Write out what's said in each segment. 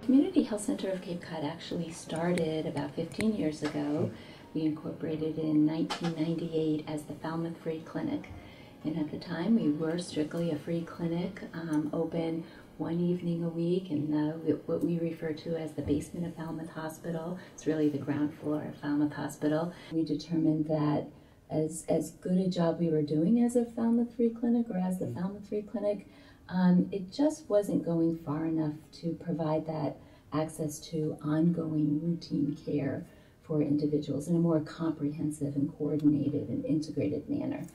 Community Health Center of Cape Cod actually started about 15 years ago. We incorporated in 1998 as the Falmouth Free Clinic. And at the time, we were strictly a free clinic, open one evening a week in what we refer to as the basement of Falmouth Hospital. It's really the ground floor of Falmouth Hospital. We determined that as good a job we were doing as a Falmouth Free Clinic or as the Falmouth Free Clinic, it just wasn't going far enough to provide that access to ongoing routine care for individuals in a more comprehensive and coordinated and integrated manner.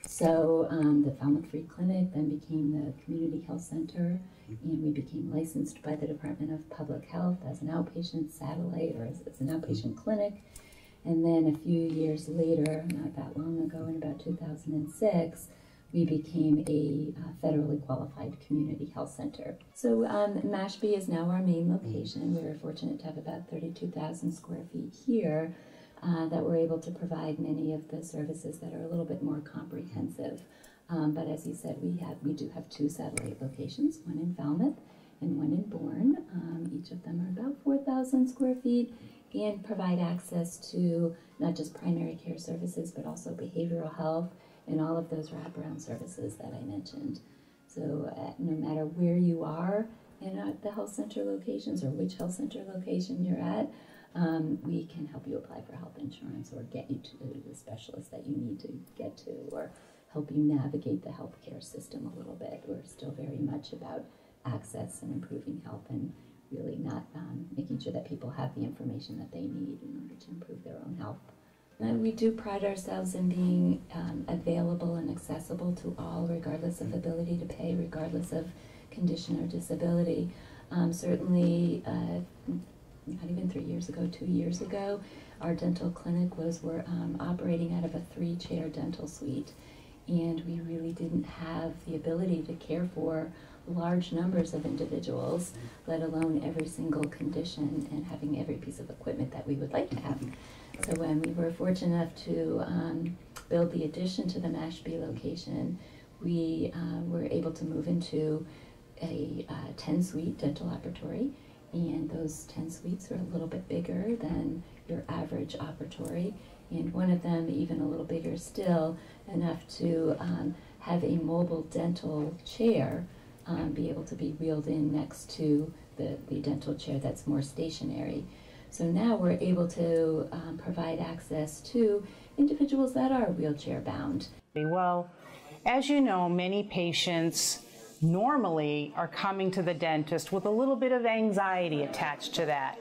So the Falmouth Free Clinic then became the Community Health Center, and we became licensed by the Department of Public Health as an outpatient satellite or as an outpatient clinic. And then a few years later, not that long ago, in about 2006, we became a federally qualified community health center. So Mashpee is now our main location. We were fortunate to have about 32,000 square feet here that we're able to provide many of the services that are a little bit more comprehensive. But as you said, we do have two satellite locations, one in Falmouth and one in Bourne. Each of them are about 4,000 square feet and provide access to not just primary care services, but also behavioral health and all of those wraparound services that I mentioned. So no matter where you are in the health center locations or which health center location you're at, we can help you apply for health insurance or get you to the specialist that you need to get to or help you navigate the healthcare system a little bit. We're still very much about access and improving health and really not making sure that people have the information that they need in order to improve their own health. And we do pride ourselves in being available and accessible to all, regardless of ability to pay, regardless of condition or disability. Certainly, not even 3 years ago, 2 years ago, our dental clinic we're operating out of a 3-chair dental suite, and we really didn't have the ability to care for large numbers of individuals, let alone every single condition and having every piece of equipment that we would like to have. So when we were fortunate enough to build the addition to the Mashpee location, we were able to move into a 10-suite dental operatory, and those 10 suites are a little bit bigger than your average operatory, and one of them even a little bigger still, enough to have a mobile dental chair be able to be wheeled in next to the dental chair that's more stationary. So now we're able to provide access to individuals that are wheelchair bound. Well, as you know, many patients normally are coming to the dentist with a little bit of anxiety attached to that.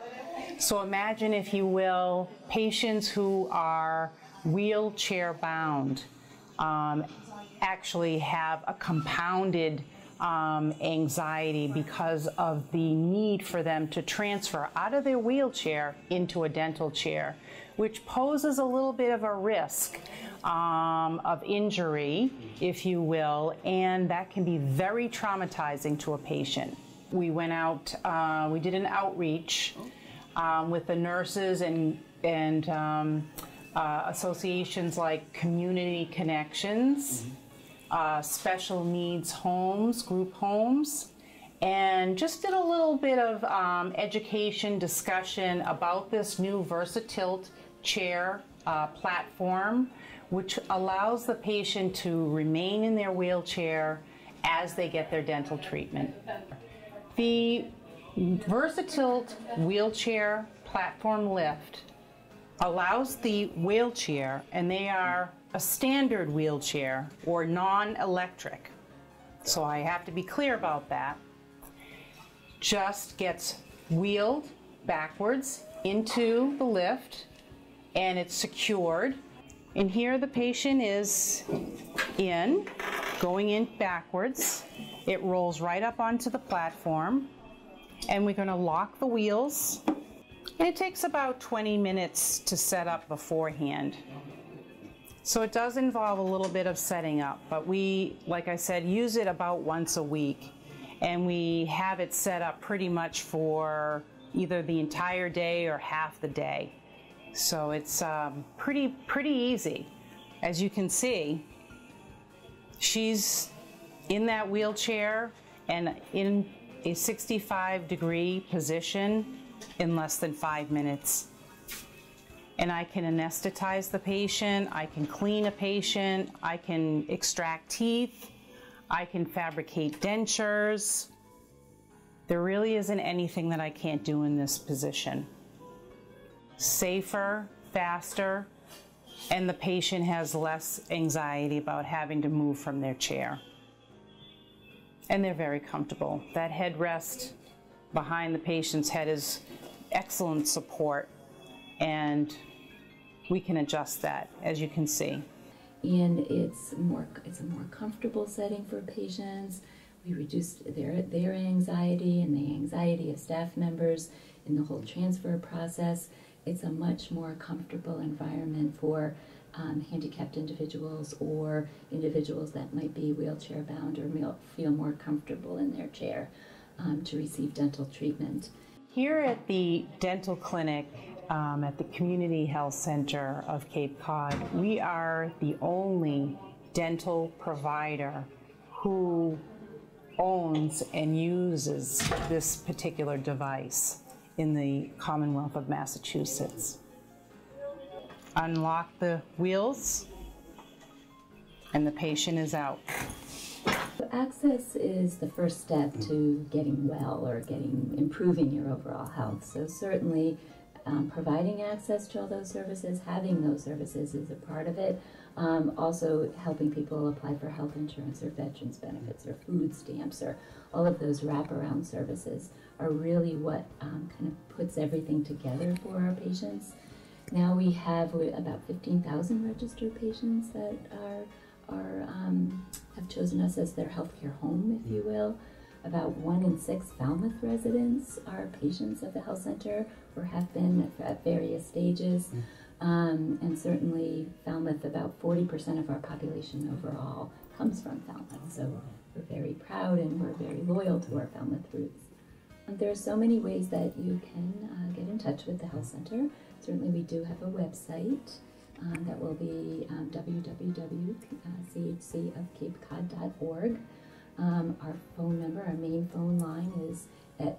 So imagine, if you will, patients who are wheelchair bound actually have a compounded anxiety because of the need for them to transfer out of their wheelchair into a dental chair, which poses a little bit of a risk of injury, if you will, and that can be very traumatizing to a patient. We went out, we did an outreach with the nurses and associations like Community Connections, special needs homes, group homes, and just did a little bit of education, discussion about this new VersaTilt chair platform, which allows the patient to remain in their wheelchair as they get their dental treatment. The VersaTilt wheelchair platform lift allows the wheelchair, and they are a standard wheelchair or non-electric, so I have to be clear about that, just gets wheeled backwards into the lift and it's secured. And here the patient is going in backwards. It rolls right up onto the platform, and we're going to lock the wheels. And it takes about 20 minutes to set up beforehand. So it does involve a little bit of setting up, but we, like I said, use it about once a week. And we have it set up pretty much for either the entire day or half the day. So it's pretty easy. As you can see, she's in that wheelchair, and in a 65-degree position in less than 5 minutes. And I can anesthetize the patient, I can clean a patient, I can extract teeth, I can fabricate dentures. There really isn't anything that I can't do in this position. Safer, faster, and the patient has less anxiety about having to move from their chair. And they're very comfortable. That headrest behind the patient's head is excellent support, and we can adjust that, as you can see. And it's a more comfortable setting for patients. We reduced their anxiety and the anxiety of staff members in the whole transfer process. It's a much more comfortable environment for handicapped individuals or individuals that might be wheelchair bound or feel more comfortable in their chair to receive dental treatment. Here at the dental clinic at the Community Health Center of Cape Cod, we are the only dental provider who owns and uses this particular device in the Commonwealth of Massachusetts. Unlock the wheels, and the patient is out. Access is the first step to getting well or improving your overall health. So certainly providing access to all those services, having those services is a part of it. Also helping people apply for health insurance or veterans benefits or food stamps or all of those wraparound services are really what kind of puts everything together for our patients. Now we have about 15,000 registered patients that have chosen us as their healthcare home, if you will. About 1 in 6 Falmouth residents are patients of the health center or have been at various stages. And certainly Falmouth, about 40% of our population overall comes from Falmouth. So we're very proud and we're very loyal to our Falmouth roots. And there are so many ways that you can get in touch with the health center. Certainly we do have a website that will be www.chcofcapecod.org. Our phone number, our main phone line is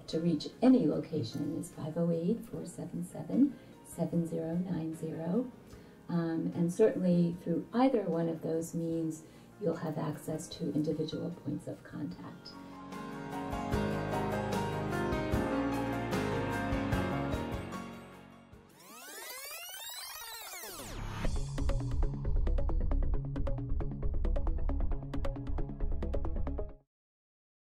to reach any location is 508-477-7090. And certainly through either one of those means, you'll have access to individual points of contact.